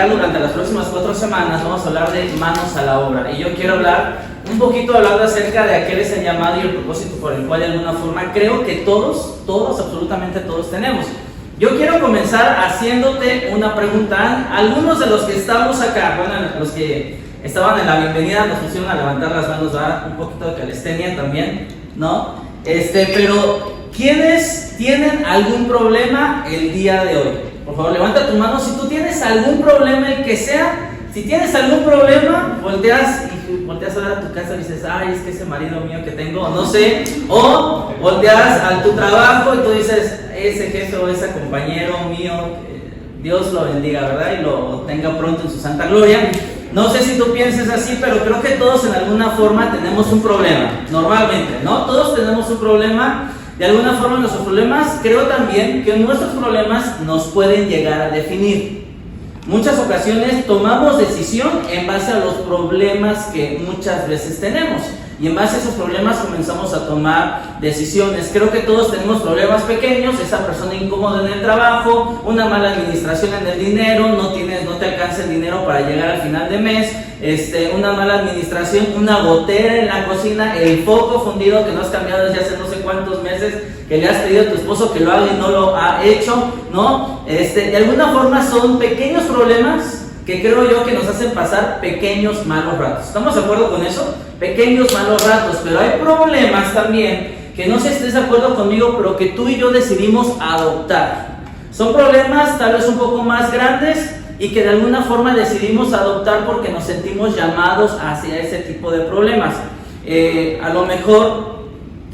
platicar durante las próximas 4 semanas, vamos a hablar de manos a la obra. Y yo quiero hablar un poquito hablando acerca de aquel es el llamado y el propósito por el cual de alguna forma creo que todos, absolutamente todos tenemos. Yo quiero comenzar haciéndote una pregunta. Algunos de los que estamos acá, bueno, los que estaban en la bienvenida nos pusieron a levantar las manos, ¿verdad? Un poquito de calistenia también, ¿no? Pero ¿quiénes tienen algún problema el día de hoy? Por favor, levanta tu mano si tú tienes algún problema, el que sea. Si tienes algún problema, volteas a tu casa y dices, ay, es que ese marido mío que tengo, no sé. O volteas a tu trabajo y tú dices, ese jefe o ese compañero mío, Dios lo bendiga, ¿verdad? Y lo tenga pronto en su santa gloria. No sé si tú pienses así, pero creo que todos en alguna forma tenemos un problema, normalmente, ¿no? Todos tenemos un problema. De alguna forma nuestros problemas, creo también que nuestros problemas nos pueden llegar a definir. Muchas ocasiones tomamos decisión en base a los problemas que muchas veces tenemos. Y en base a esos problemas comenzamos a tomar decisiones. Creo que todos tenemos problemas pequeños, esa persona incómoda en el trabajo, una mala administración en el dinero, no te alcanza el dinero para llegar al final de mes, una mala administración, una gotera en la cocina, el foco fundido que no has cambiado desde hace no sé cuántos meses, que le has pedido a tu esposo que lo haga y no lo ha hecho, ¿no? De alguna forma son pequeños problemas que creo yo que nos hacen pasar pequeños malos ratos. ¿Estamos de acuerdo con eso? Pequeños malos ratos, pero hay problemas también que no sé si estés de acuerdo conmigo, pero que tú y yo decidimos adoptar. Son problemas tal vez un poco más grandes y que de alguna forma decidimos adoptar porque nos sentimos llamados hacia ese tipo de problemas. A lo mejor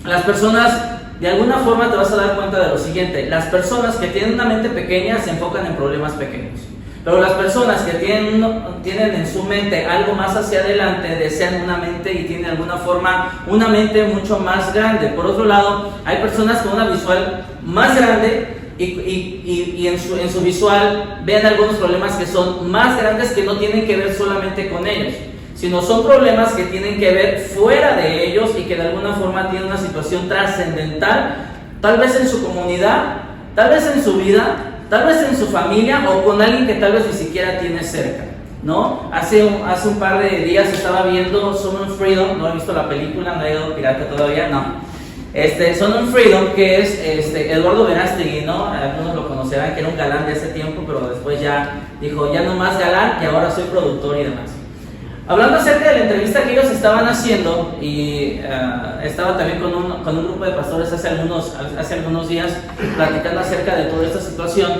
las personas, de alguna forma te vas a dar cuenta de lo siguiente: las personas que tienen una mente pequeña se enfocan en problemas pequeños. Pero las personas que tienen en su mente algo más hacia adelante, desean una mente y tienen de alguna forma una mente mucho más grande. Por otro lado, hay personas con una visual más grande y en su visual ven algunos problemas que son más grandes, que no tienen que ver solamente con ellos, sino son problemas que tienen que ver fuera de ellos y que de alguna forma tienen una situación trascendental, tal vez en su comunidad, tal vez en su vida, tal vez en su familia o con alguien que tal vez ni siquiera tiene cerca, ¿no? Hace un par de días estaba viendo Son of Freedom, no he visto la película, no he ido pirata todavía, no. Son of Freedom, que es Eduardo Verástegui, ¿no? Algunos lo conocerán, que era un galán de ese tiempo, pero después ya dijo, ya no más galán y ahora soy productor y demás. Hablando acerca de la entrevista que ellos estaban haciendo, y estaba también con un grupo de pastores hace algunos días platicando acerca de toda esta situación,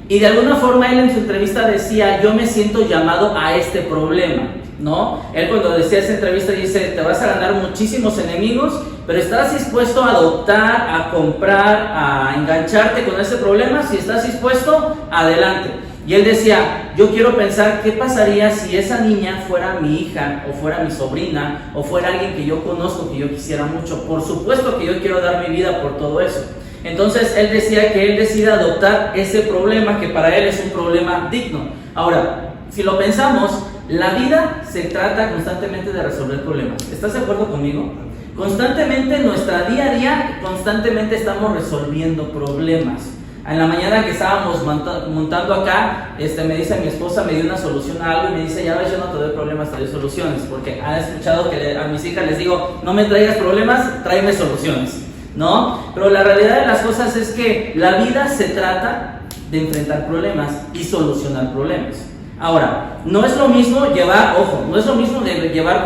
y de alguna forma él en su entrevista decía, yo me siento llamado a este problema, ¿no? Él cuando decía esa entrevista dice, te vas a ganar muchísimos enemigos, pero ¿estás dispuesto a adoptar, a comprar, a engancharte con ese problema? Si estás dispuesto, adelante. Y él decía, yo quiero pensar qué pasaría si esa niña fuera mi hija, o fuera mi sobrina, o fuera alguien que yo conozco, que yo quisiera mucho. Por supuesto que yo quiero dar mi vida por todo eso. Entonces él decía que él decide adoptar ese problema, que para él es un problema digno. Ahora, si lo pensamos, la vida se trata constantemente de resolver problemas. ¿Estás de acuerdo conmigo? Constantemente en nuestra día a día, constantemente estamos resolviendo problemas. En la mañana que estábamos montando acá, me dice mi esposa, me dio una solución a algo y me dice, ya ves, yo no te doy problemas, te doy soluciones, porque han escuchado que a mis hijas les digo, no me traigas problemas, tráeme soluciones, ¿no? Pero la realidad de las cosas es que la vida se trata de enfrentar problemas y solucionar problemas. Ahora, no es lo mismo llevar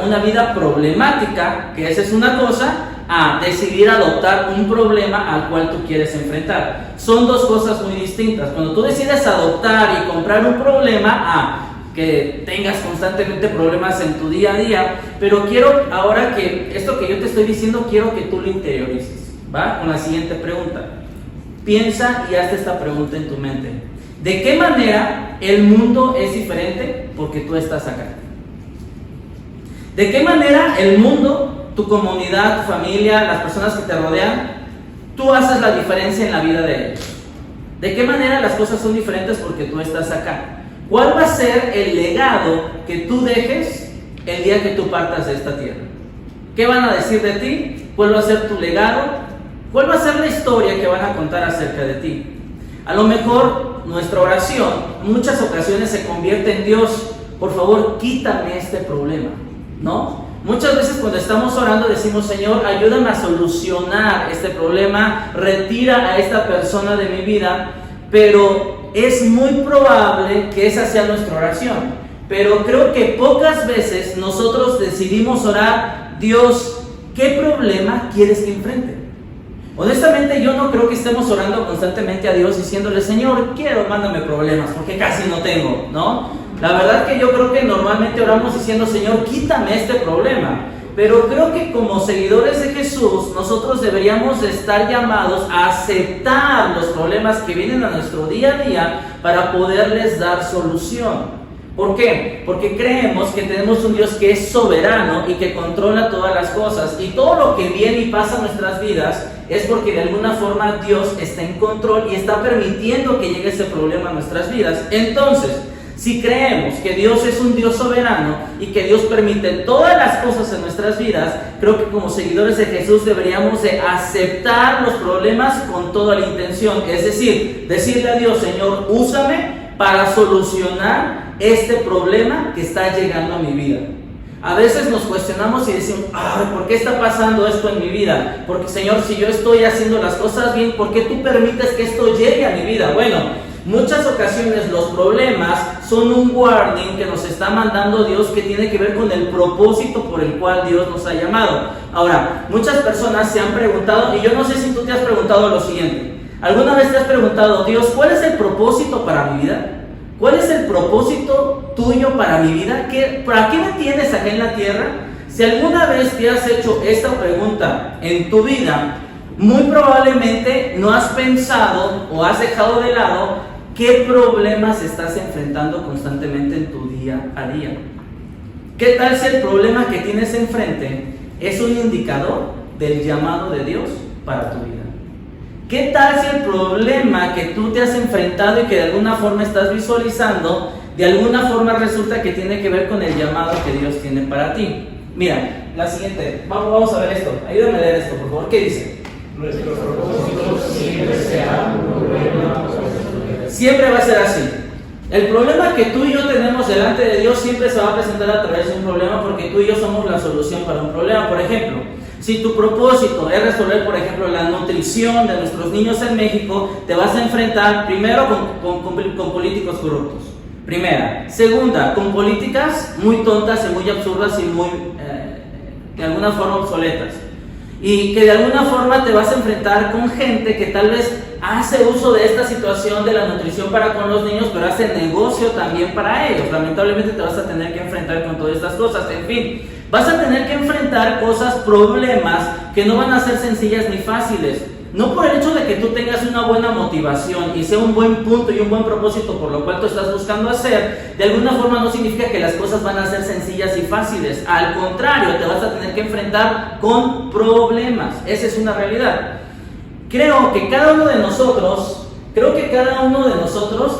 una vida problemática, que esa es una cosa, a decidir adoptar un problema al cual tú quieres enfrentar. Son dos cosas muy distintas. Cuando tú decides adoptar y comprar un problema, a que tengas constantemente problemas en tu día a día, pero quiero ahora que esto que yo te estoy diciendo, quiero que tú lo interiorices, ¿va? Con la siguiente pregunta. Piensa y hazte esta pregunta en tu mente. ¿De qué manera el mundo es diferente porque tú estás acá? ¿De qué manera el mundo, tu comunidad, tu familia, las personas que te rodean, tú haces la diferencia en la vida de ellos? ¿De qué manera las cosas son diferentes porque tú estás acá? ¿Cuál va a ser el legado que tú dejes el día que tú partas de esta tierra? ¿Qué van a decir de ti? ¿Cuál va a ser tu legado? ¿Cuál va a ser la historia que van a contar acerca de ti? A lo mejor nuestra oración en muchas ocasiones se convierte en: Dios, por favor, quítame este problema, ¿no? Muchas veces cuando estamos orando decimos: Señor, ayúdame a solucionar este problema, retira a esta persona de mi vida, pero es muy probable que esa sea nuestra oración. Pero creo que pocas veces nosotros decidimos orar: Dios, ¿qué problema quieres que enfrente? Honestamente, yo no creo que estemos orando constantemente a Dios diciéndole: Señor, mándame problemas, porque casi no tengo, ¿no? La verdad que yo creo que normalmente oramos diciendo: Señor, quítame este problema. Pero creo que como seguidores de Jesús, nosotros deberíamos estar llamados a aceptar los problemas que vienen a nuestro día a día para poderles dar solución. ¿Por qué? Porque creemos que tenemos un Dios que es soberano y que controla todas las cosas, y todo lo que viene y pasa en nuestras vidas es porque de alguna forma Dios está en control y está permitiendo que llegue ese problema a nuestras vidas. Entonces, si creemos que Dios es un Dios soberano y que Dios permite todas las cosas en nuestras vidas, creo que como seguidores de Jesús deberíamos de aceptar los problemas con toda la intención, es decir, decirle a Dios: Señor, úsame para solucionar este problema que está llegando a mi vida. A veces nos cuestionamos y decimos: ay, ¿por qué está pasando esto en mi vida? Porque, Señor, si yo estoy haciendo las cosas bien, ¿por qué tú permites que esto llegue a mi vida? Bueno, muchas ocasiones los problemas son un warning que nos está mandando Dios, que tiene que ver con el propósito por el cual Dios nos ha llamado. Ahora, muchas personas se han preguntado, y yo no sé si tú te has preguntado lo siguiente: ¿alguna vez te has preguntado: Dios, ¿cuál es el propósito para mi vida? ¿Cuál es el propósito tuyo para mi vida? ¿Para qué me tienes aquí en la tierra? Si alguna vez te has hecho esta pregunta en tu vida, muy probablemente no has pensado o has dejado de lado qué problemas estás enfrentando constantemente en tu día a día. ¿Qué tal si el problema que tienes enfrente es un indicador del llamado de Dios para tu vida? ¿Qué tal si el problema que tú te has enfrentado y que de alguna forma estás visualizando, de alguna forma resulta que tiene que ver con el llamado que Dios tiene para ti? Mira, la siguiente, vamos a ver esto, ayúdame a leer esto, por favor. ¿Qué dice? Nuestro propósito siempre será un problema. Siempre va a ser así. El problema que tú y yo tenemos delante de Dios siempre se va a presentar a través de un problema, porque tú y yo somos la solución para un problema. Por ejemplo, si tu propósito es resolver, por ejemplo, la nutrición de nuestros niños en México, te vas a enfrentar primero con políticos corruptos. Primera. Segunda, con políticas muy tontas y muy absurdas y muy, de alguna forma, obsoletas. Y que de alguna forma te vas a enfrentar con gente que tal vez hace uso de esta situación de la nutrición para con los niños, pero hace negocio también para ellos. Lamentablemente te vas a tener que enfrentar con todas estas cosas. En fin, vas a tener que enfrentar cosas, problemas que no van a ser sencillas ni fáciles. No por el hecho de que tú tengas una buena motivación y sea un buen punto y un buen propósito por lo cual tú estás buscando hacer, de alguna forma no significa que las cosas van a ser sencillas y fáciles. Al contrario, te vas a tener que enfrentar con problemas. Esa es una realidad. Creo que cada uno de nosotros,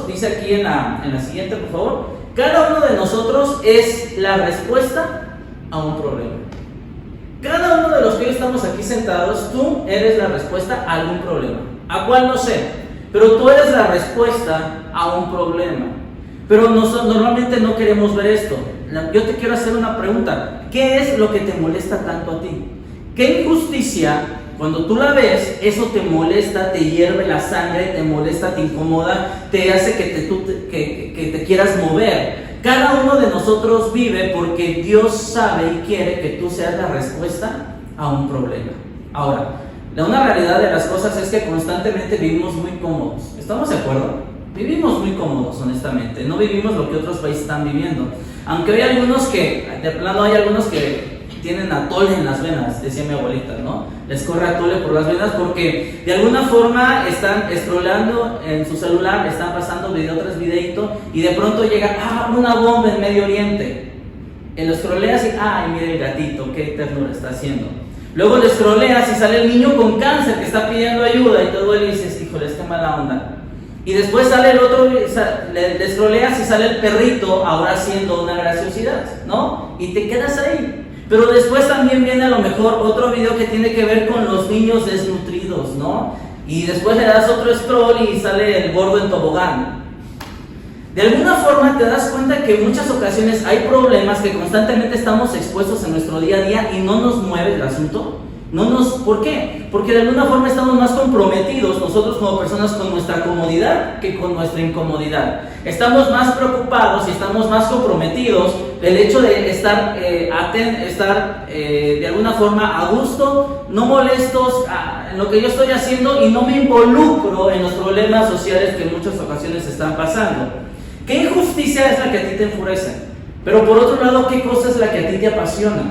dice aquí en la siguiente, por favor, cada uno de nosotros es la respuesta a un problema. Cada uno de los que hoy estamos aquí sentados, tú eres la respuesta a algún problema. ¿A cuál? No sé, pero tú eres la respuesta a un problema. Pero normalmente no queremos ver esto. Yo te quiero hacer una pregunta. ¿Qué es lo que te molesta tanto a ti? ¿Qué injusticia, cuando tú la ves, eso te molesta, te hierve la sangre, te molesta, te incomoda, te hace que te quieras mover? Cada uno de nosotros vive porque Dios sabe y quiere que tú seas la respuesta a un problema. Ahora, una realidad de las cosas es que constantemente vivimos muy cómodos. ¿Estamos de acuerdo? Vivimos muy cómodos, honestamente. No vivimos lo que otros países están viviendo. Aunque hay algunos que, de plano hay algunos que tienen atole en las venas, decía mi abuelita, ¿no? Les corre atole por las venas porque de alguna forma están scrollando en su celular, están pasando video tras videito y de pronto llega, una bomba en Medio Oriente. Y lo scrolleas y, mira el gatito, qué ternura está haciendo. Luego le scrolleas y sale el niño con cáncer que está pidiendo ayuda y te duele y dices, híjole, qué mala onda. Y después sale el otro, le scrolleas y sale el perrito ahora haciendo una graciosidad, ¿no? Y te quedas ahí. Pero después también viene a lo mejor otro video que tiene que ver con los niños desnutridos, ¿no? y después le das otro scroll y sale el gordo en tobogán. De alguna forma te das cuenta que en muchas ocasiones hay problemas que constantemente estamos expuestos en nuestro día a día y no nos mueve el asunto. ¿Por qué? Porque de alguna forma estamos más comprometidos nosotros como personas con nuestra comodidad que con nuestra incomodidad. Estamos más preocupados y estamos más comprometidos el hecho de estar de alguna forma a gusto, no molestos en lo que yo estoy haciendo y no me involucro en los problemas sociales que en muchas ocasiones están pasando. ¿Qué injusticia es la que a ti te enfurece? Pero por otro lado, ¿qué cosa es la que a ti te apasiona?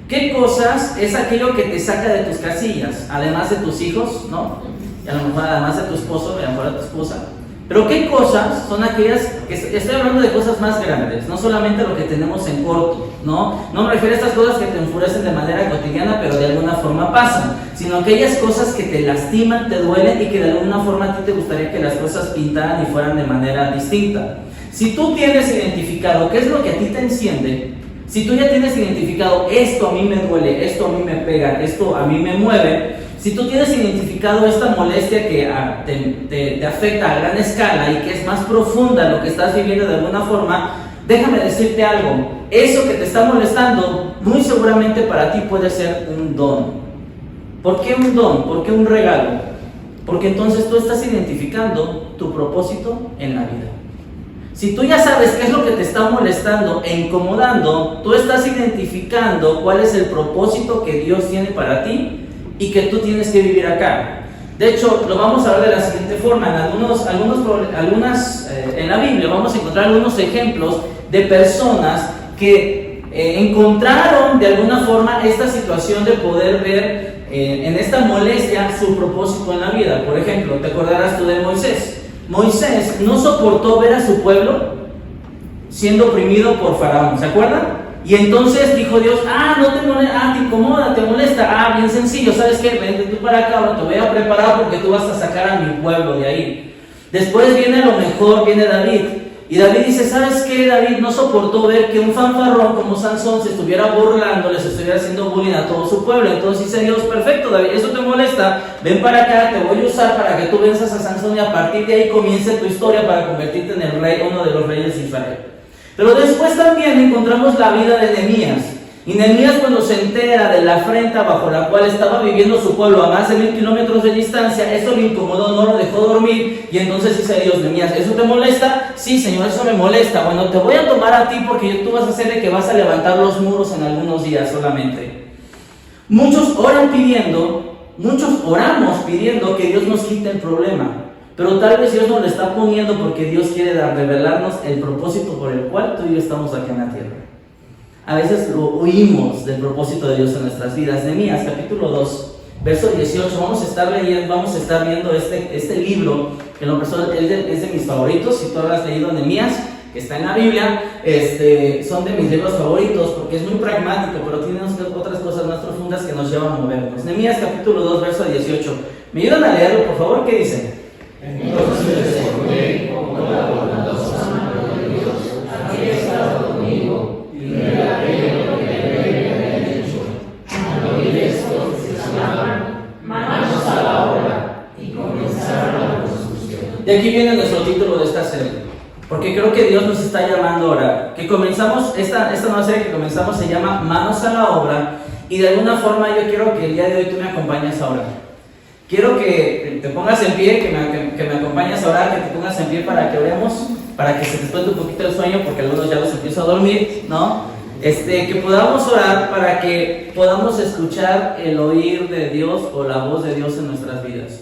¿Qué cosas es aquello que te saca de tus casillas? Además de tus hijos, ¿no? Y a lo mejor además de tu esposo, y a lo mejor de tu esposa. Pero ¿qué cosas son aquellas que estoy hablando de cosas más grandes? No solamente lo que tenemos en corto, ¿no? No me refiero a estas cosas que te enfurecen de manera cotidiana, pero de alguna forma pasan, sino aquellas cosas que te lastiman, te duelen y que de alguna forma a ti te gustaría que las cosas pintaran y fueran de manera distinta. Si tú tienes identificado qué es lo que a ti te enciende, si tú ya tienes identificado esto a mí me duele, esto a mí me pega, esto a mí me mueve, si tú tienes identificado esta molestia que te afecta a gran escala y que es más profunda lo que estás viviendo de alguna forma, déjame decirte algo, eso que te está molestando muy seguramente para ti puede ser un don. ¿Por qué un don? ¿Por qué un regalo? Porque entonces tú estás identificando tu propósito en la vida. Si tú ya sabes qué es lo que te está molestando e incomodando, tú estás identificando cuál es el propósito que Dios tiene para ti y que tú tienes que vivir acá. De hecho, lo vamos a ver de la siguiente forma. En la Biblia vamos a encontrar algunos ejemplos de personas que encontraron de alguna forma esta situación de poder ver en esta molestia su propósito en la vida. Por ejemplo, ¿te acordarás tú de Moisés? Moisés no soportó ver a su pueblo siendo oprimido por Faraón, ¿se acuerdan? Y entonces dijo Dios, te incomoda, te molesta, bien sencillo, ¿sabes qué? Vente tú para acá, te voy a preparar porque tú vas a sacar a mi pueblo de ahí. Después viene lo mejor, viene David. Y David dice, ¿sabes qué? David no soportó ver que un fanfarrón como Sansón se estuviera burlando, les estuviera haciendo bullying a todo su pueblo. Entonces dice Dios, perfecto David, eso te molesta, ven para acá, te voy a usar para que tú venzas a Sansón y a partir de ahí comience tu historia para convertirte en el rey, uno de los reyes de Israel. Pero después también encontramos la vida de Nehemías. Y Nehemías, cuando se entera de la afrenta bajo la cual estaba viviendo su pueblo a más de 1000 kilómetros de distancia, eso lo incomodó, no lo dejó dormir. Y entonces dice Dios, Nehemías, ¿eso te molesta? Sí, Señor, eso me molesta. Bueno, te voy a tomar a ti porque tú vas a hacer de que vas a levantar los muros en algunos días solamente. Muchos oramos pidiendo que Dios nos quite el problema. Pero tal vez Dios nos lo está poniendo porque Dios quiere revelarnos el propósito por el cual tú y yo estamos aquí en la tierra. A veces lo huimos del propósito de Dios en nuestras vidas. Nehemías, capítulo 2, verso 18. Vamos a estar viendo este libro, que en lo personal es de mis favoritos. Si tú has leído Nehemías, que está en la Biblia, son de mis libros favoritos porque es muy pragmático, pero tiene otras cosas más profundas que nos llevan a movernos. Nehemías, capítulo 2, verso 18. ¿Me ayudan a leerlo, por favor? ¿Qué dice? Entonces recordé cómo la bondadosa mano de Dios había estado conmigo y me alegré lo que el rey me había hecho. Al oír esto, se exclamaron, manos a la obra, y comenzaron la construcción. De aquí viene nuestro título de esta serie, porque creo que Dios nos está llamando a orar. Que comenzamos, esta nueva serie que comenzamos se llama Manos a la Obra, y de alguna forma yo quiero que el día de hoy tú me acompañes a orar. Quiero que te pongas en pie, que me acompañes a orar, que te pongas en pie para que oremos, para que se te suelte un poquito el sueño, porque algunos ya los empiezo a dormir, ¿no? Que podamos orar para que podamos escuchar el oír de Dios o la voz de Dios en nuestras vidas.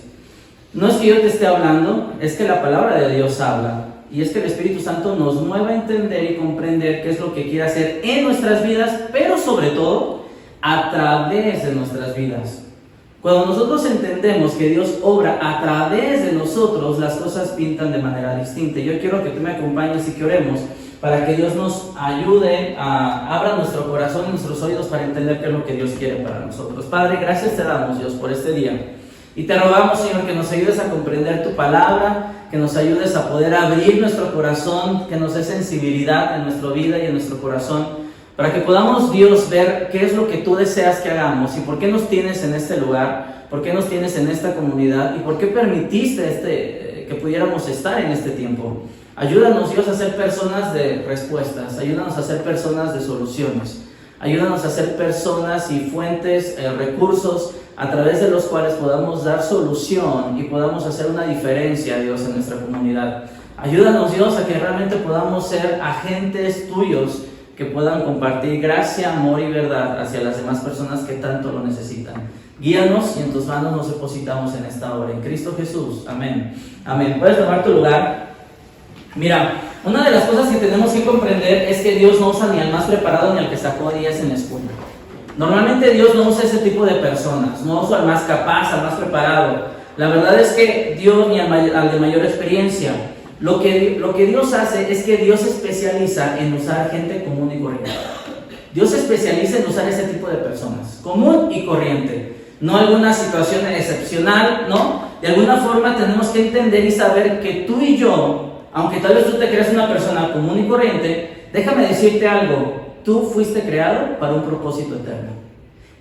No es que yo te esté hablando, es que la palabra de Dios habla. Y es que el Espíritu Santo nos mueve a entender y comprender qué es lo que quiere hacer en nuestras vidas, pero sobre todo a través de nuestras vidas. Cuando nosotros entendemos que Dios obra a través de nosotros, las cosas pintan de manera distinta. Yo quiero que tú me acompañes y que oremos para que Dios nos ayude abra nuestro corazón y nuestros oídos para entender qué es lo que Dios quiere para nosotros. Padre, gracias te damos, Dios, por este día. Y te rogamos, Señor, que nos ayudes a comprender tu palabra, que nos ayudes a poder abrir nuestro corazón, que nos dé sensibilidad en nuestra vida y en nuestro corazón, para que podamos, Dios, ver qué es lo que tú deseas que hagamos y por qué nos tienes en este lugar, por qué nos tienes en esta comunidad y por qué permitiste que pudiéramos estar en este tiempo. Ayúdanos, Dios, a ser personas de respuestas, ayúdanos a ser personas de soluciones, ayúdanos a ser personas y fuentes, recursos a través de los cuales podamos dar solución y podamos hacer una diferencia, Dios, en nuestra comunidad. Ayúdanos, Dios, a que realmente podamos ser agentes tuyos que puedan compartir gracia, amor y verdad hacia las demás personas que tanto lo necesitan. Guíanos y en tus manos nos depositamos en esta hora. En Cristo Jesús. Amén. Amén. Puedes tomar tu lugar. Mira, una de las cosas que tenemos que comprender es que Dios no usa ni al más preparado ni al que sacó 10 en la escuela. Normalmente Dios no usa ese tipo de personas, no usa al más capaz, al más preparado. La verdad es que Dios ni al de mayor experiencia. Lo que Dios hace es que Dios se especializa en usar gente común y corriente. Dios se especializa en usar ese tipo de personas, común y corriente. No alguna situación excepcional, ¿no? De alguna forma tenemos que entender y saber que tú y yo, aunque tal vez tú te creas una persona común y corriente, déjame decirte algo, tú fuiste creado para un propósito eterno.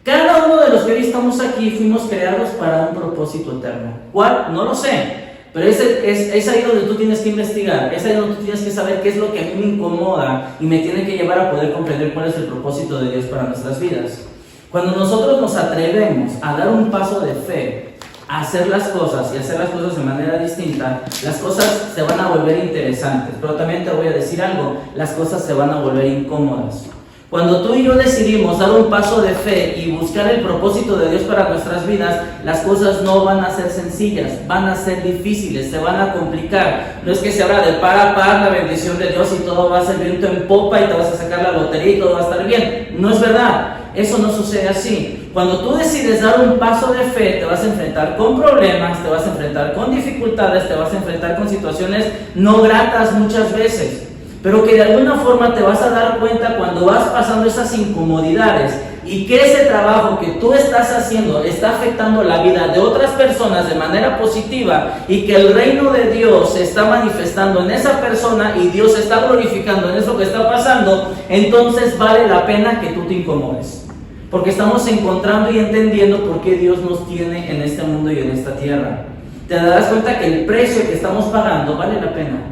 Cada uno de los que hoy estamos aquí fuimos creados para un propósito eterno. ¿Cuál? No lo sé. Pero es ahí donde tú tienes que investigar, es ahí donde tú tienes que saber qué es lo que a mí me incomoda y me tiene que llevar a poder comprender cuál es el propósito de Dios para nuestras vidas. Cuando nosotros nos atrevemos a dar un paso de fe, a hacer las cosas y hacer las cosas de manera distinta, las cosas se van a volver interesantes. Pero también te voy a decir algo, las cosas se van a volver incómodas. Cuando tú y yo decidimos dar un paso de fe y buscar el propósito de Dios para nuestras vidas, las cosas no van a ser sencillas, van a ser difíciles, se van a complicar. No es que se abra de par a par la bendición de Dios y todo va a ser viento en popa y te vas a sacar la lotería y todo va a estar bien. No es verdad, eso no sucede así. Cuando tú decides dar un paso de fe, te vas a enfrentar con problemas, te vas a enfrentar con dificultades, te vas a enfrentar con situaciones no gratas muchas veces. Pero que de alguna forma te vas a dar cuenta cuando vas pasando esas incomodidades y que ese trabajo que tú estás haciendo está afectando la vida de otras personas de manera positiva y que el reino de Dios se está manifestando en esa persona y Dios se está glorificando en eso que está pasando, entonces vale la pena que tú te incomodes. Porque estamos encontrando y entendiendo por qué Dios nos tiene en este mundo y en esta tierra. Te darás cuenta que el precio que estamos pagando vale la pena.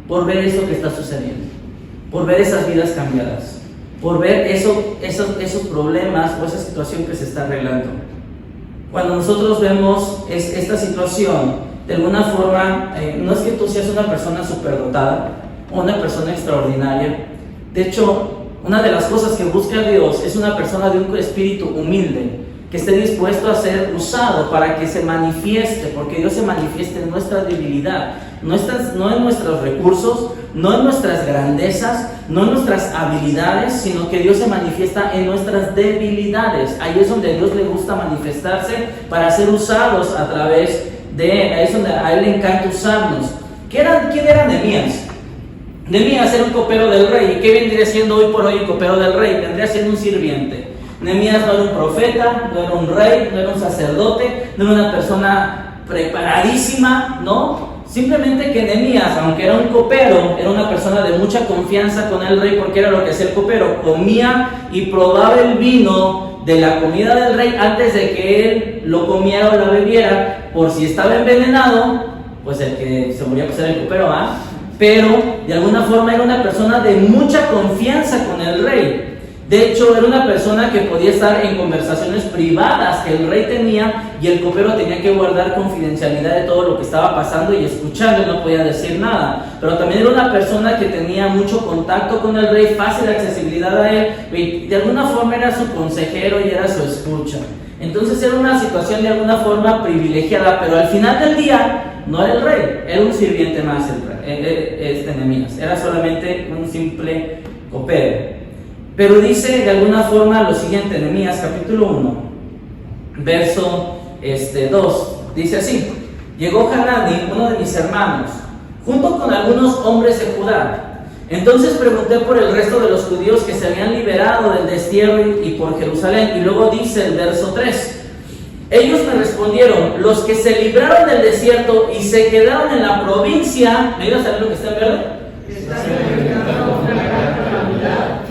Por ver eso que está sucediendo, por ver esas vidas cambiadas, por ver esos problemas o esa situación que se está arreglando. Cuando nosotros vemos esta situación, de alguna forma, no es que tú seas una persona superdotada o una persona extraordinaria. De hecho, una de las cosas que busca Dios es una persona de un espíritu humilde, que esté dispuesto a ser usado para que se manifieste, porque Dios se manifieste en nuestra debilidad, no en nuestros recursos, no en nuestras grandezas, no en nuestras habilidades, sino que Dios se manifiesta en nuestras debilidades. Ahí es donde a Dios le gusta manifestarse para ser usados a través de, ahí es donde a Él le encanta usarnos. ¿Quién era Nehemías? Nehemías era un copero del rey. ¿Y qué vendría siendo hoy por hoy el copero del rey? Vendría siendo un sirviente. Nehemías no era un profeta, no era un rey, no era un sacerdote, no era una persona preparadísima, ¿no? Simplemente que Nehemías, aunque era un copero, era una persona de mucha confianza con el rey, porque era lo que hacía el copero, comía y probaba el vino de la comida del rey antes de que él lo comiera o lo bebiera, por si estaba envenenado, pues el que se moría pues era el copero, ¿ah? Pero de alguna forma era una persona de mucha confianza con el rey. De hecho, era una persona que podía estar en conversaciones privadas que el rey tenía y el copero tenía que guardar confidencialidad de todo lo que estaba pasando y escuchando y no podía decir nada. Pero también era una persona que tenía mucho contacto con el rey, fácil accesibilidad a él, y de alguna forma era su consejero y era su escucha. Entonces era una situación de alguna forma privilegiada, pero al final del día no era el rey, era un sirviente más Nehemías, era solamente un simple copero. Pero dice de alguna forma lo siguiente, Nehemías capítulo 1, verso 2, dice así: llegó Hanani, uno de mis hermanos, junto con algunos hombres de Judá. Entonces pregunté por el resto de los judíos que se habían liberado del destierro y por Jerusalén. Y luego dice el verso 3, ellos me respondieron: los que se libraron del desierto y se quedaron en la provincia. ¿Me ayudas a ver lo que está en verde?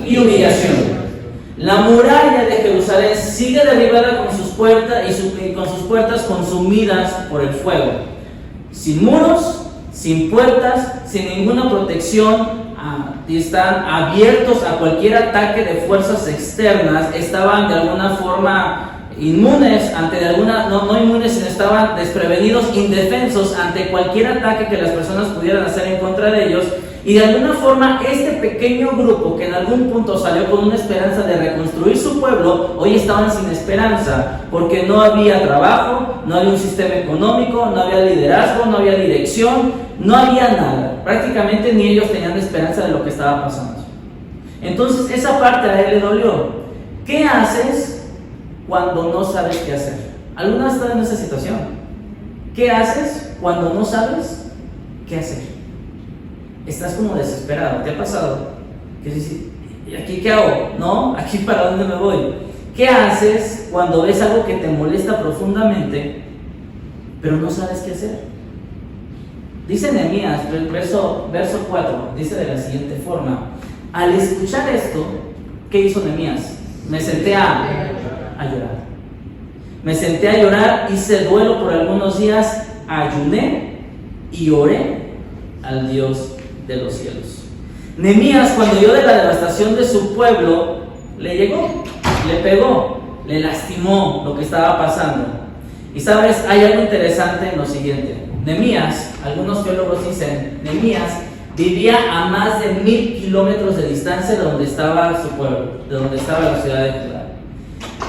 Y y humillación. La muralla de Jerusalén sigue derribada con sus puertas y con sus puertas consumidas por el fuego. Sin muros, sin puertas, sin ninguna protección, están abiertos a cualquier ataque de fuerzas externas. Estaban de alguna forma inmunes ante no inmunes, sino estaban desprevenidos, indefensos ante cualquier ataque que las personas pudieran hacer en contra de ellos. Y de alguna forma este pequeño grupo que en algún punto salió con una esperanza de reconstruir su pueblo, hoy estaban sin esperanza, porque no había trabajo, no había un sistema económico, no había liderazgo, no había dirección, no había nada. Prácticamente ni ellos tenían esperanza de lo que estaba pasando. Entonces esa parte a él le dolió. ¿Qué haces cuando no sabes qué hacer? ¿Alguna vez estás en esa situación? ¿Qué haces cuando no sabes qué hacer? Estás como desesperado. ¿Te ha pasado? ¿Qué dices? ¿Y aquí qué hago? ¿No? ¿Aquí para dónde me voy? ¿Qué haces cuando ves algo que te molesta profundamente, pero no sabes qué hacer? Dice Nehemías, verso 4, dice de la siguiente forma: al escuchar esto, ¿qué hizo Nehemías? Me senté a llorar. Me senté a llorar, hice duelo por algunos días, ayuné y oré al Dios de los cielos. Nehemías, cuando oyó de la devastación de su pueblo, le llegó, le pegó, le lastimó lo que estaba pasando. Y sabes, hay algo interesante en lo siguiente. Nehemías, algunos teólogos dicen, Nehemías vivía a más de 1000 kilómetros de distancia de donde estaba su pueblo, de donde estaba la ciudad de Judá.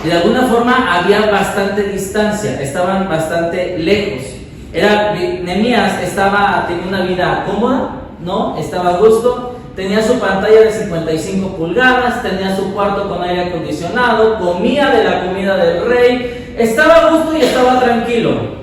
Y de alguna forma había bastante distancia, estaban bastante lejos. Nehemías tenía una vida cómoda, ¿no? Estaba a gusto, tenía su pantalla de 55 pulgadas, tenía su cuarto con aire acondicionado, comía de la comida del rey, estaba a gusto y estaba tranquilo.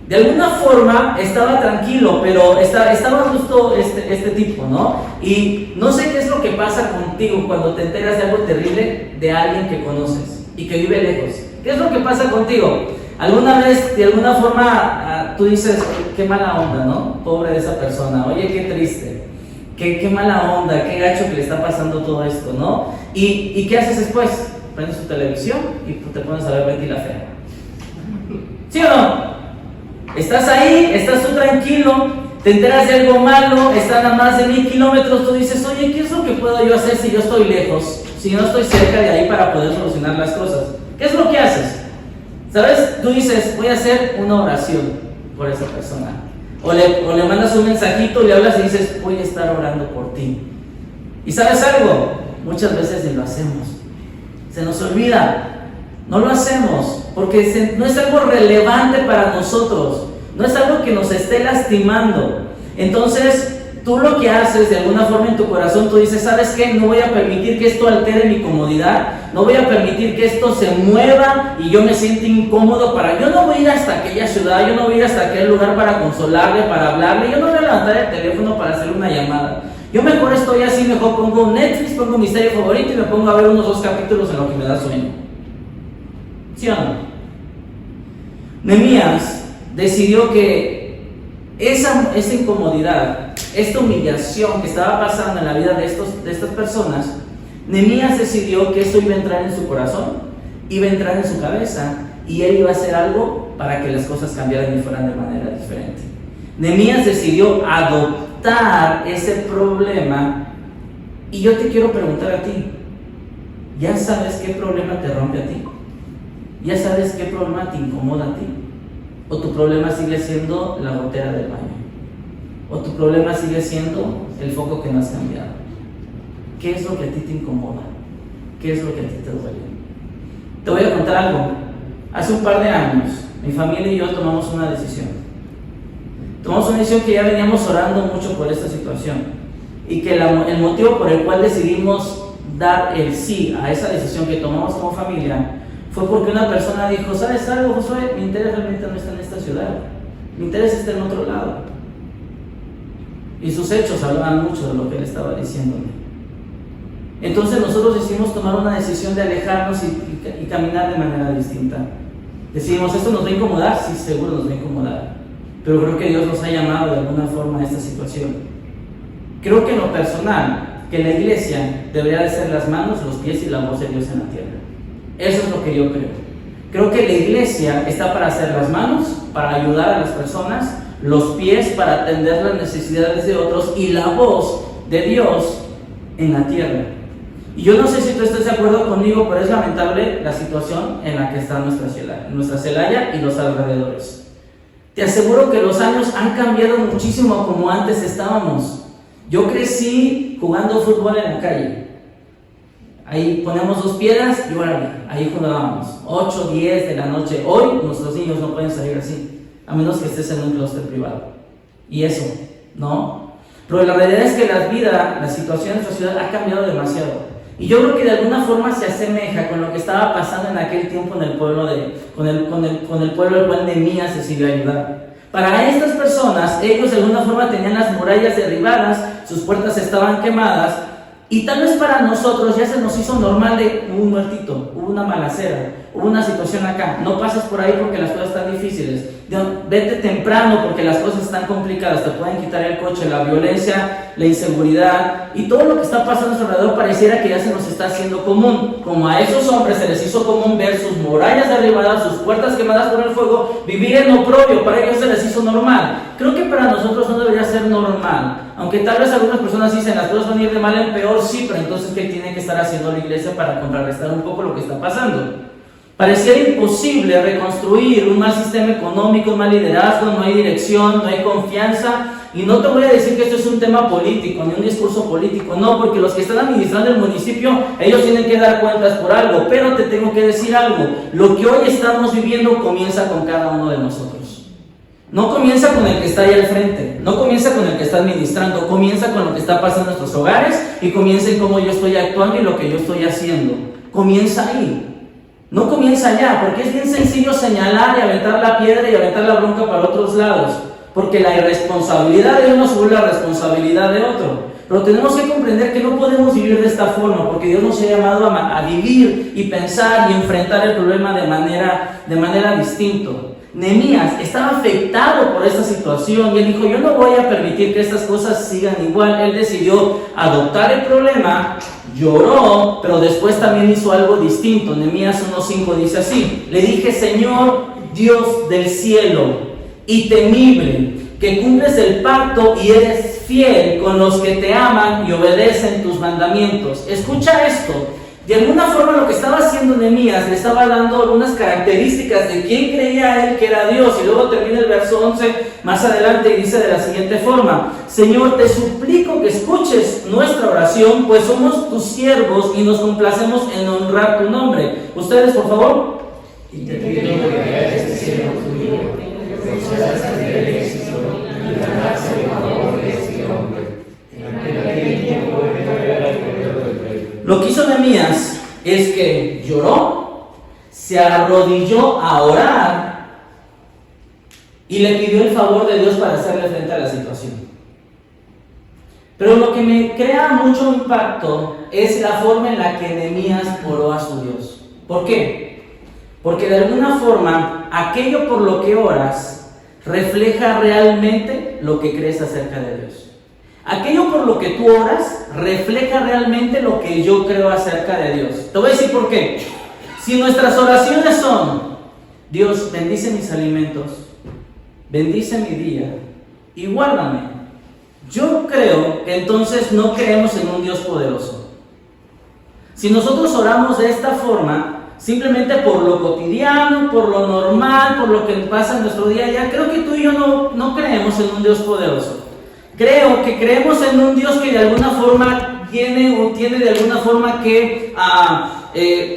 De alguna forma estaba tranquilo, pero estaba justo este tipo, ¿no? Y no sé qué es lo que pasa contigo cuando te enteras de algo terrible de alguien que conoces y que vive lejos. ¿Qué es lo que pasa contigo? Alguna vez, de alguna forma, tú dices, qué mala onda, ¿no? Pobre de esa persona, oye, qué triste, qué mala onda, qué gacho que le está pasando todo esto, ¿no? ¿Y qué haces después? Prendes tu televisión y te pones a ver Betty la Fea. ¿Sí o no? Estás ahí, estás tú tranquilo, te enteras de algo malo, están a más de 1000 kilómetros, tú dices, oye, ¿qué es lo que puedo yo hacer si yo estoy lejos? Si yo no estoy cerca de ahí para poder solucionar las cosas. ¿Qué es lo que haces? ¿Sabes? Tú dices, voy a hacer una oración por esa persona. O le mandas un mensajito, le hablas y dices, voy a estar orando por ti. ¿Y sabes algo? Muchas veces ni lo hacemos. Se nos olvida. No lo hacemos porque no es algo relevante para nosotros. No es algo que nos esté lastimando. Entonces, tú lo que haces de alguna forma en tu corazón, tú dices, ¿sabes qué? No voy a permitir que esto altere mi comodidad. No voy a permitir que esto se mueva y yo me sienta incómodo yo no voy a ir hasta aquella ciudad, yo no voy a ir hasta aquel lugar para consolarle, para hablarle, yo no voy a levantar el teléfono para hacerle una llamada. Yo mejor estoy así, mejor pongo Netflix, pongo mi serie favorita y me pongo a ver unos 2 capítulos en lo que me da sueño. ¿Sí o no? Nehemías decidió que esa incomodidad, esta humillación que estaba pasando en la vida de estas personas, Nehemías decidió que esto iba a entrar en su corazón, iba a entrar en su cabeza y él iba a hacer algo para que las cosas cambiaran y fueran de manera diferente. Nehemías decidió adoptar ese problema y yo te quiero preguntar a ti, ¿ya sabes qué problema te rompe a ti? ¿Ya sabes qué problema te incomoda a ti? ¿O tu problema sigue siendo la gotera del baño? ¿O tu problema sigue siendo el foco que no has cambiado? ¿Qué es lo que a ti te incomoda? ¿Qué es lo que a ti te duele? Te voy a contar algo. Hace un par de años, mi familia y yo tomamos una decisión. Tomamos una decisión que ya veníamos orando mucho por esta situación. Y que el motivo por el cual decidimos dar el sí a esa decisión que tomamos como familia fue porque una persona dijo, ¿sabes algo, Josué? Mi interés realmente no está en esta ciudad. Mi interés está en otro lado. Y sus hechos hablaban mucho de lo que él estaba diciéndome. Entonces nosotros decidimos tomar una decisión de alejarnos y caminar de manera distinta. Decidimos, ¿esto nos va a incomodar? Sí, seguro nos va a incomodar. Pero creo que Dios nos ha llamado de alguna forma a esta situación. Creo que en lo personal, que la iglesia debería de ser las manos, los pies y la voz de Dios en la tierra. Eso es lo que yo creo. Creo que la iglesia está para hacer las manos, para ayudar a las personas, los pies para atender las necesidades de otros y la voz de Dios en la tierra. Y yo no sé si tú estás de acuerdo conmigo, pero es lamentable la situación en la que está nuestra Celaya y los alrededores. Te aseguro que los años han cambiado muchísimo como antes estábamos. Yo crecí jugando fútbol en la calle. Ahí poníamos 2 piedras y órale, ahí jugábamos. 8, 10 de la noche. Hoy nuestros niños no pueden salir así, a menos que estés en un clúster privado. Y eso, ¿no? Pero la realidad es que la situación de nuestra ciudad ha cambiado demasiado. Y yo creo que de alguna forma se asemeja con lo que estaba pasando en aquel tiempo en el pueblo con el pueblo al cual Nehemías decidió ayudar. Para estas personas, ellos de alguna forma tenían las murallas derribadas, sus puertas estaban quemadas, y tal vez para nosotros ya se nos hizo normal de un muertito, hubo una balacera, hubo una situación acá, no pases por ahí porque las cosas están difíciles, vete temprano porque las cosas están complicadas, te pueden quitar el coche, la violencia, la inseguridad y todo lo que está pasando a su alrededor pareciera que ya se nos está haciendo común. Como a esos hombres se les hizo común ver sus murallas derribadas, sus puertas quemadas por el fuego, vivir en oprobio, para ellos se les hizo normal. Creo que para nosotros no debería ser normal, aunque tal vez algunas personas dicen las cosas van a ir de mal en peor, sí, pero entonces ¿qué tiene que estar haciendo la iglesia para contrarrestar un poco lo que está pasando? Parecía imposible reconstruir un mal sistema económico, un mal liderazgo, no hay dirección, no hay confianza. Y no te voy a decir que esto es un tema político, ni un discurso político, no, porque los que están administrando el municipio, ellos tienen que dar cuentas por algo, pero te tengo que decir algo, lo que hoy estamos viviendo comienza con cada uno de nosotros. No comienza con el que está ahí al frente, no comienza con el que está administrando, comienza con lo que está pasando en nuestros hogares y comienza en cómo yo estoy actuando y lo que yo estoy haciendo. Comienza ahí. No comienza allá, porque es bien sencillo señalar y aventar la piedra y aventar la bronca para otros lados, porque la irresponsabilidad de uno sobre la responsabilidad de otro. Pero tenemos que comprender que no podemos vivir de esta forma, porque Dios nos ha llamado a vivir y pensar y enfrentar el problema de manera distinta. Nehemías estaba afectado por esta situación y él dijo, yo no voy a permitir que estas cosas sigan igual. Él decidió adoptar el problema, lloró, pero después también hizo algo distinto. Nehemías 1:5 dice así: le dije, Señor Dios del cielo y temible, que cumples el pacto y eres fiel con los que te aman y obedecen tus mandamientos. Escucha esto. De alguna forma lo que estaba haciendo Nehemías le estaba dando algunas características de quién creía él que era Dios. Y luego termina el verso 11 más adelante y dice de la siguiente forma: Señor, te suplico que escuches nuestra oración, pues somos tus siervos y nos complacemos en honrar tu nombre. Ustedes, por favor. Y te pido que hagas este siervo tuyo, que concedas el éxito y la gracia en favor de este hombre, en aquel tiempo de guerra alrededor del rey. Lo que hizo Nehemías es que lloró, se arrodilló a orar y le pidió el favor de Dios para hacerle frente a la situación. Pero lo que me crea mucho impacto es la forma en la que Nehemías oró a su Dios. ¿Por qué? Porque de alguna forma aquello por lo que oras refleja realmente lo que crees acerca de Dios. Aquello por lo que tú oras refleja realmente lo que yo creo acerca de Dios. Te voy a decir por qué. Si nuestras oraciones son: Dios, bendice mis alimentos, bendice mi día y guárdame, yo creo que entonces no creemos en un Dios poderoso. Si nosotros oramos de esta forma, simplemente por lo cotidiano, por lo normal, por lo que pasa en nuestro día a día, creo que tú y yo no creemos en un Dios poderoso. Creo que creemos en un Dios que de alguna forma tiene de alguna forma que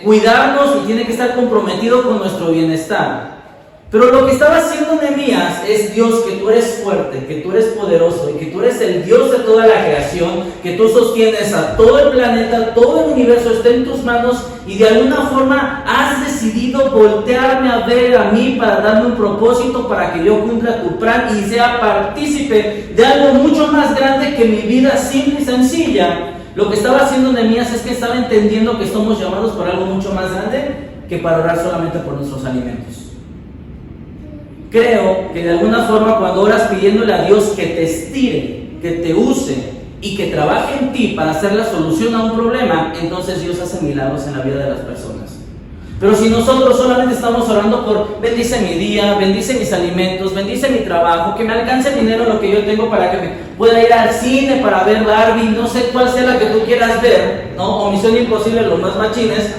cuidarnos y tiene que estar comprometido con nuestro bienestar. Pero lo que estaba haciendo Nehemías es: Dios, que tú eres fuerte, que tú eres poderoso y que tú eres el Dios de toda la creación, que tú sostienes a todo el planeta, todo el universo está en tus manos y de alguna forma has decidido voltearme a ver a mí para darme un propósito, para que yo cumpla tu plan y sea partícipe de algo mucho más grande que mi vida simple y sencilla. Lo que estaba haciendo Nehemías es que estaba entendiendo que estamos llamados por algo mucho más grande que para orar solamente por nuestros alimentos. Creo que de alguna forma cuando oras pidiéndole a Dios que te estire, que te use, y que trabaje en ti para hacer la solución a un problema, entonces Dios hace milagros en la vida de las personas. Pero si nosotros solamente estamos orando por bendice mi día, bendice mis alimentos, bendice mi trabajo, que me alcance el dinero lo que yo tengo para que me pueda ir al cine para ver Barbie, no sé cuál sea la que tú quieras ver, ¿no? O Misión Imposible, los más machines,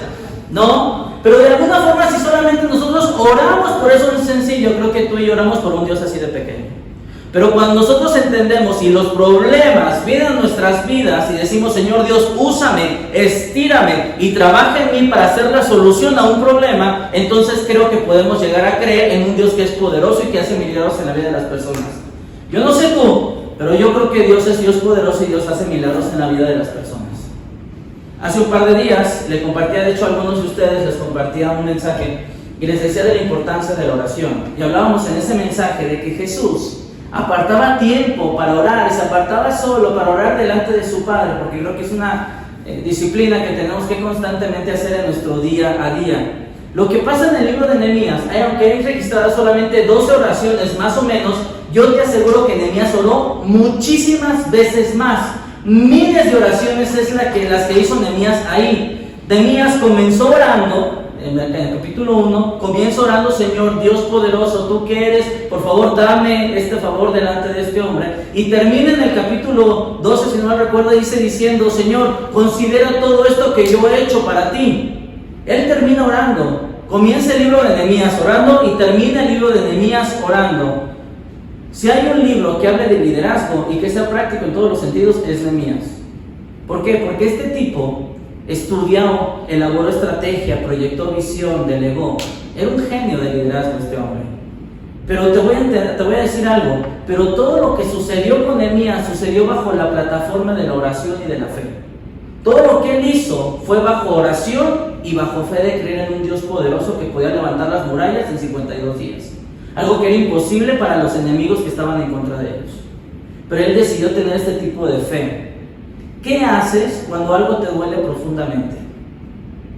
¿no? Pero de alguna forma, si solamente nosotros oramos por eso es sencillo, creo que tú y yo oramos por un Dios así de pequeño. Pero cuando nosotros entendemos y los problemas vienen a nuestras vidas y decimos, Señor Dios, úsame, estírame y trabaja en mí para hacer la solución a un problema, entonces creo que podemos llegar a creer en un Dios que es poderoso y que hace milagros en la vida de las personas. Yo no sé tú, pero yo creo que Dios es Dios poderoso y Dios hace milagros en la vida de las personas. Hace un par de días le compartía, de hecho a algunos de ustedes les compartía un mensaje y les decía de la importancia de la oración. Y hablábamos en ese mensaje de que Jesús apartaba tiempo para orar, y se apartaba solo para orar delante de su Padre, porque creo que es una disciplina que tenemos que constantemente hacer en nuestro día a día. Lo que pasa en el libro de Nehemías, aunque hay registradas solamente 12 oraciones más o menos, yo te aseguro que Nehemías oró muchísimas veces más. Miles de oraciones es las que hizo Nehemías ahí. Nehemías comenzó orando. En el capítulo 1, comienza orando, Señor Dios poderoso, tú que eres, por favor dame este favor delante de este hombre. Y termina en el capítulo 12, si no me recuerdo, dice diciendo, Señor, considera todo esto que yo he hecho para ti. Él termina orando. Comienza el libro de Nehemías orando y termina el libro de Nehemías orando. Si hay un libro que hable de liderazgo y que sea práctico en todos los sentidos, es Nehemías. ¿Por qué? Porque este tipo estudió, elaboró estrategia, proyectó visión, delegó. Era un genio de liderazgo este hombre. Pero te voy a decir algo, pero todo lo que sucedió con Nehemías sucedió bajo la plataforma de la oración y de la fe. Todo lo que él hizo fue bajo oración y bajo fe de creer en un Dios poderoso que podía levantar las murallas en 52 días. Algo que era imposible para los enemigos que estaban en contra de ellos. Pero él decidió tener este tipo de fe. ¿Qué haces cuando algo te duele profundamente?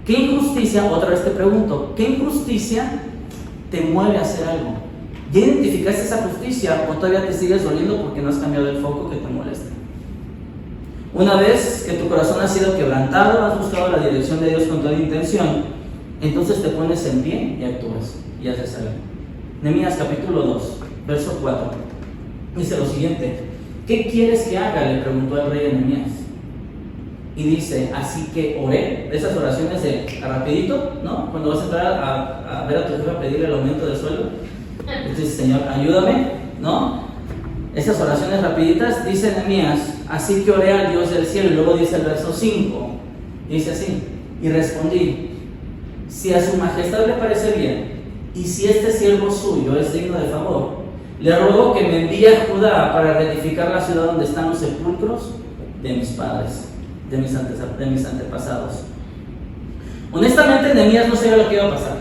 ¿Qué injusticia, otra vez te pregunto, qué injusticia te mueve a hacer algo? ¿Ya identificaste esa justicia o todavía te sigues doliendo porque no has cambiado el foco que te molesta? Una vez que tu corazón ha sido quebrantado, has buscado la dirección de Dios con toda intención, entonces te pones en pie y actúas y haces algo. Nehemías capítulo 2, verso 4, dice lo siguiente: ¿qué quieres que haga?, le preguntó el rey a Nehemías. Y dice, así que oré. Esas oraciones de rapidito, ¿no? Cuando vas a entrar a ver a tu jefe a pedir el aumento del sueldo, dices, Señor, ayúdame, ¿no? Esas oraciones rapiditas, dice Nehemías, así que oré al Dios del cielo. Y luego dice el verso 5, dice así, y respondí, si a su majestad le parece bien, y si este siervo suyo es digno de favor, le ruego que me envíe a Judá para reedificar la ciudad donde están los sepulcros de mis padres, de mis antepasados. Honestamente, Nehemías no sabía lo que iba a pasar.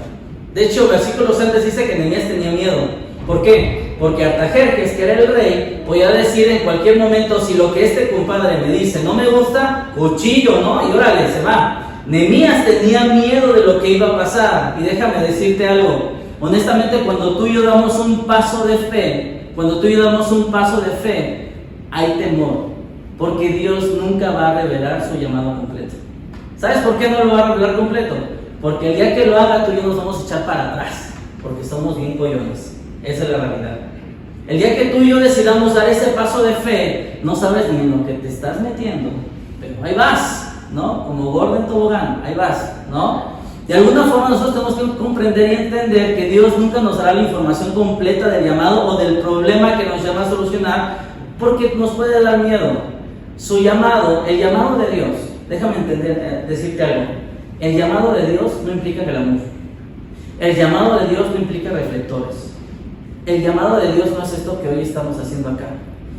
De hecho, versículos antes dice que Nehemías tenía miedo. ¿Por qué? Porque Artajerjes, que era el rey, podía decir en cualquier momento, si lo que este compadre me dice no me gusta, cuchillo, ¿no? Y órale, se va. Nehemías tenía miedo de lo que iba a pasar. Y déjame decirte algo. Honestamente, cuando tú y yo damos un paso de fe, hay temor. Porque Dios nunca va a revelar su llamado completo. ¿Sabes por qué no lo va a revelar completo? Porque el día que lo haga, tú y yo nos vamos a echar para atrás. Porque somos bien coyones. Esa es la realidad. El día que tú y yo decidamos dar ese paso de fe, no sabes ni en lo que te estás metiendo, pero ahí vas, ¿no? Como gordo en tobogán, ahí vas, ¿no? De alguna forma nosotros tenemos que comprender y entender que Dios nunca nos dará la información completa del llamado o del problema que nos llama a solucionar, porque nos puede dar miedo. Su llamado, el llamado de Dios, déjame decirte algo, el llamado de Dios no implica glamour, el llamado de Dios no implica reflectores, el llamado de Dios no es esto que hoy estamos haciendo acá,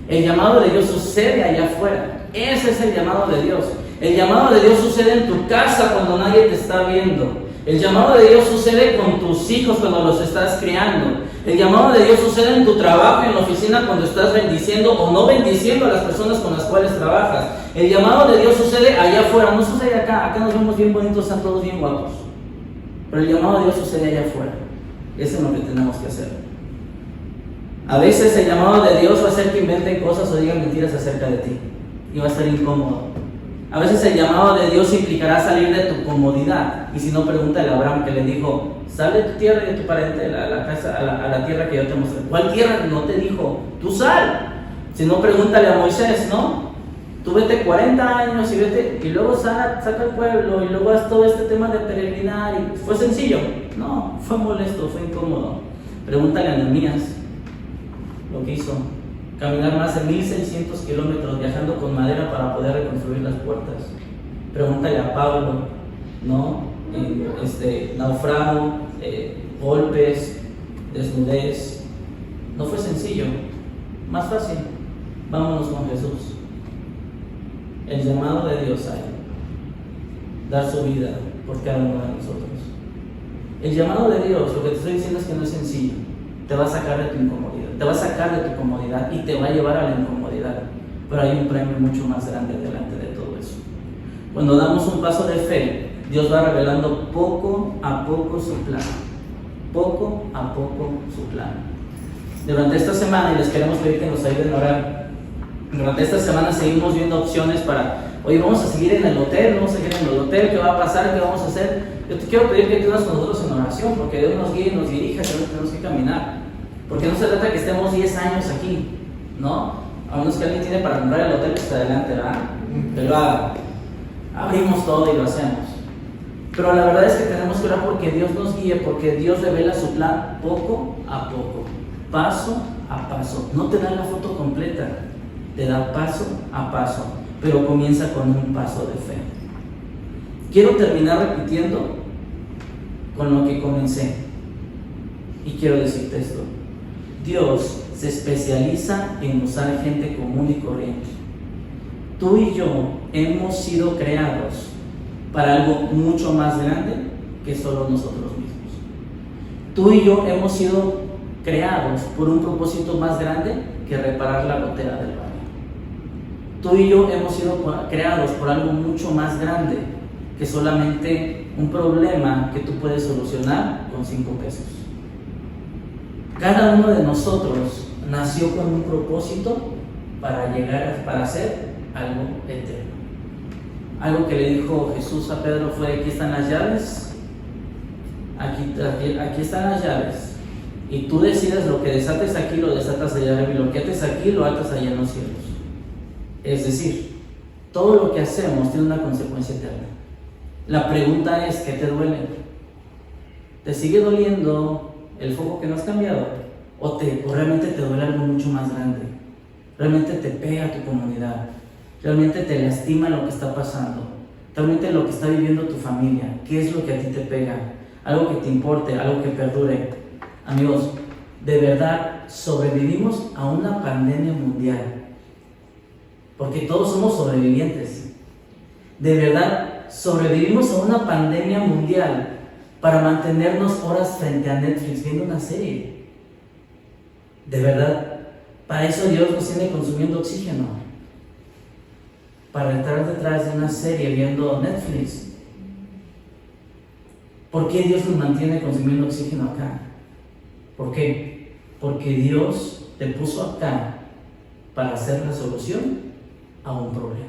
el llamado de Dios sucede allá afuera, ese es el llamado de Dios. El llamado de Dios sucede en tu casa cuando nadie te está viendo. El llamado de Dios sucede con tus hijos cuando los estás criando. El llamado de Dios sucede en tu trabajo, en la oficina, cuando estás bendiciendo o no bendiciendo a las personas con las cuales trabajas. El llamado de Dios sucede allá afuera, no sucede acá. Acá nos vemos bien bonitos, están todos bien guapos. Pero el llamado de Dios sucede allá afuera. Eso es lo que tenemos que hacer. A veces el llamado de Dios va a hacer que inventen cosas o digan mentiras acerca de ti. y va a ser incómodo. A veces el llamado de Dios implicará salir de tu comodidad. Y si no, pregúntale a Abraham, que le dijo: sal de tu tierra y de tu parentela a la tierra que yo te mostré. ¿Cuál tierra? No te dijo, tú sal. Si no, pregúntale a Moisés, ¿no? Tú vete 40 años y vete, y luego saca el pueblo, y luego haz todo este tema de peregrinar. Y ¿fue sencillo? No, fue molesto, fue incómodo. Pregúntale a Nehemías lo que hizo. Caminar más de 1600 kilómetros viajando con madera para poder reconstruir las puertas. Pregúntale a Pablo, ¿no? Naufrago, golpes, desnudez. No fue sencillo, más fácil. Vámonos con Jesús. El llamado de Dios hay: dar su vida por cada uno de nosotros. El llamado de Dios, lo que te estoy diciendo es que no es sencillo. Te va a sacar de tu incomodidad, te va a sacar de tu comodidad y te va a llevar a la incomodidad. Pero hay un premio mucho más grande delante de todo eso. Cuando damos un paso de fe, Dios va revelando poco a poco su plan. Poco a poco su plan. Durante esta semana, y les queremos pedir que nos ayuden a orar, durante esta semana seguimos viendo opciones para: oye, vamos a seguir en el hotel, ¿qué va a pasar? ¿Qué vamos a hacer? Yo te quiero pedir que te unas con nosotros en oración, porque Dios nos guíe y nos dirija, que tenemos que caminar. Porque no se trata que estemos 10 años aquí, ¿no? A menos que alguien tiene para comprar el hotel, pues adelante, ¿verdad? Pero abrimos todo y lo hacemos. Pero la verdad es que tenemos que orar porque Dios nos guíe, porque Dios revela su plan poco a poco, paso a paso. No te da la foto completa, te da paso a paso, pero comienza con un paso de fe. Quiero terminar repitiendo con lo que comencé. Y quiero decirte esto: Dios se especializa en usar gente común y corriente. Tú y yo hemos sido creados para algo mucho más grande que solo nosotros mismos. Tú y yo hemos sido creados por un propósito más grande que reparar la gotera del baño. Tú y yo hemos sido creados por algo mucho más grande que solamente un problema que tú puedes solucionar con 5 pesos. Cada uno de nosotros nació con un propósito para ser algo eterno. Algo que le dijo Jesús a Pedro fue: aquí están las llaves, aquí están las llaves, y tú decides lo que desates aquí, lo desatas allá arriba, y lo que ates aquí, lo atas allá en los cielos. Es decir, todo lo que hacemos tiene una consecuencia eterna. La pregunta es: ¿qué te duele? ¿Te sigue doliendo el foco que no has cambiado? ¿O realmente te duele algo mucho más grande? ¿Realmente te pega tu comunidad? ¿Realmente te lastima lo que está pasando? ¿Realmente lo que está viviendo tu familia? ¿Qué es lo que a ti te pega? Algo que te importe, algo que perdure. Amigos, de verdad sobrevivimos a una pandemia mundial, porque todos somos sobrevivientes. De verdad sobrevivimos a una pandemia mundial para mantenernos horas frente a Netflix viendo una serie. De verdad, para eso Dios nos tiene consumiendo oxígeno, para estar detrás de una serie viendo Netflix. ¿Por qué Dios nos mantiene consumiendo oxígeno acá? ¿Por qué? Porque Dios te puso acá para hacer la solución a un problema.